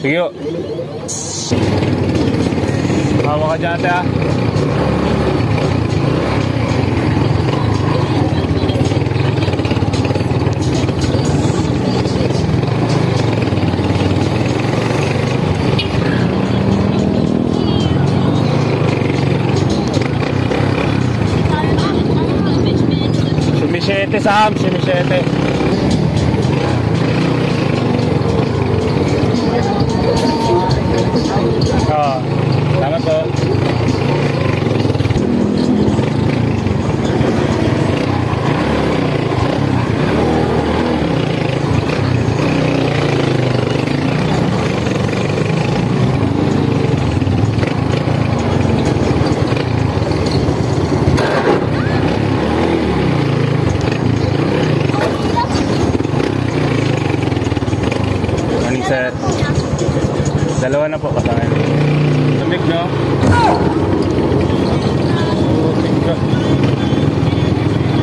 Sige o. Hawa ka dyan ate ha. Sumisete Sam, sumisete. Salamat po. Morning sir. Dalawa na po kasama. Lamig no?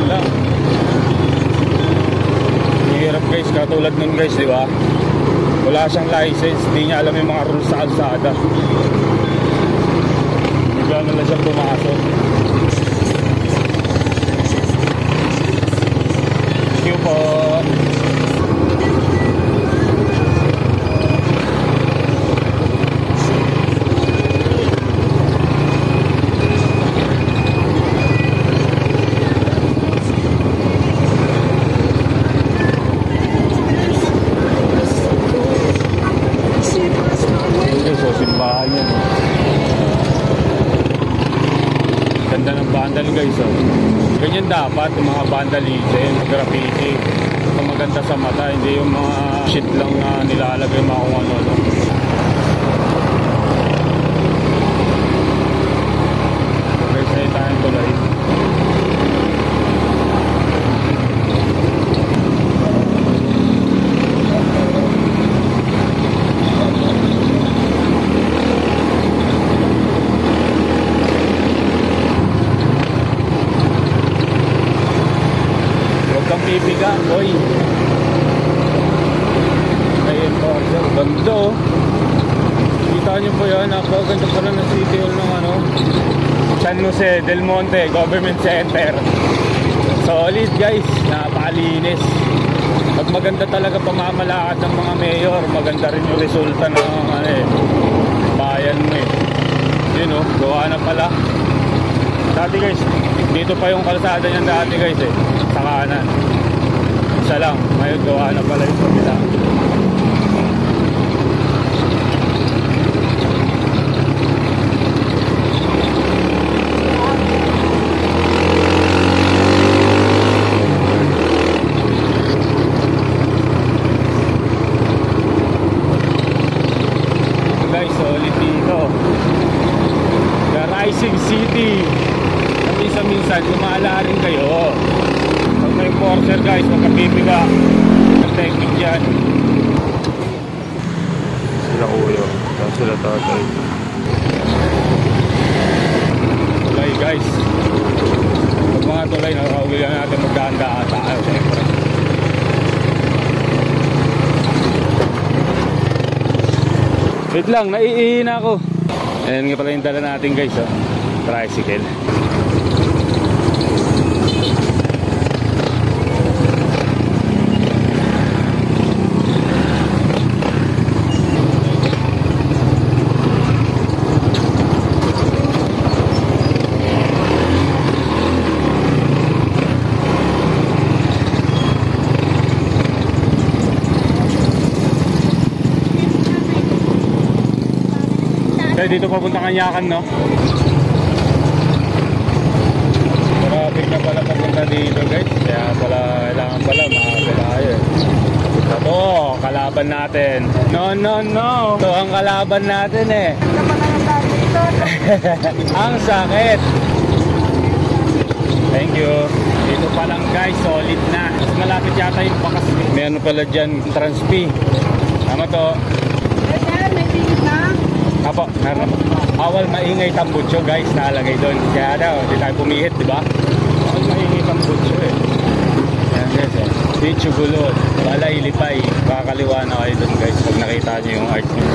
Wala. Hirap guys, katulad nun guys, di ba? Wala siyang license, hindi niya alam yung mga rules sa kalsada. Gano'n lang siyang pumasok. Thank you po. Simbahan yan. Ganda ng vandal guys oh. Ganyan dapat yung mga vandalism, graffiti. Ito maganda sa mata, hindi yung mga shit lang na nilalagay mga kung ano. Okay, sa'yo tayong tulay. Pipiga, boy. Ayun po, ganda oh. Kita nyo po yan, napakaganda pa na City Hall ng ano, San Jose del Monte Government Center. Solid guys, napakalinis. Pag maganda talaga pamamalakad ng mga mayor, maganda rin yung resulta ng ano eh, bayan mo eh. Yun oh, gawa na pala. Dati guys, dito pa yung kalsada niyan dati guys eh, sa kanan. Isa lang, ngayon gawa na pala yung kabila. Guys, solid dito. The Rising City. Minsan lumala rin kayo. Pag may enforcer guys, magkapipiga ang technique yan. Sila kuya, sila tatay. Tulay guys. Pag mga tulay, nakakawila natin magdaan-daan tayo siyempre. Wait lang, naiihina ako. Ayan nga pala yung dala natin guys oh. Tricycle. Dito papunta Kanyakan no? Traffic na pala papunta dito guys. Kaya pala kailangan pala makakalayo. Ito, kalaban natin. No. Ito ang kalaban natin eh. Ang sakit. Thank you. Dito pa lang guys, solid na. Mas malapit yata yung bakas. May ano pala dyan, Transp. Tama to. Apo, meron. Bawal maingay tambutso guys, nakalagay doon. Kaya daw, hindi tayo pumihit, di ba? Bawal maingay tambutso eh. Yan, Yes, oh. Beach Ugulod, Balay Lipay. Kakaliwa na kayo dun guys pag nakita nyo yung art nyo.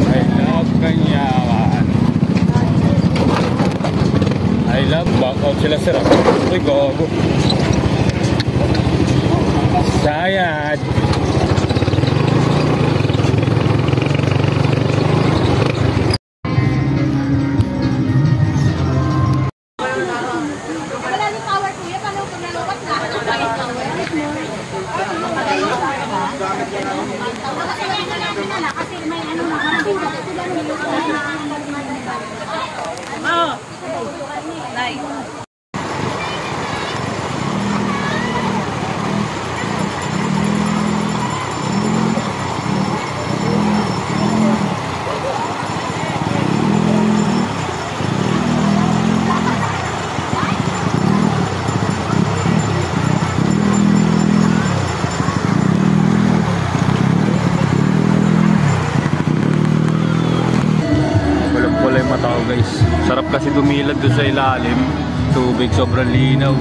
I love Kanyawan. I love back out sila sir. Uy, gogo. Sayad. Matao guys, sarap kasi dumilad doon sa ilalim, tubig sobrang linaw.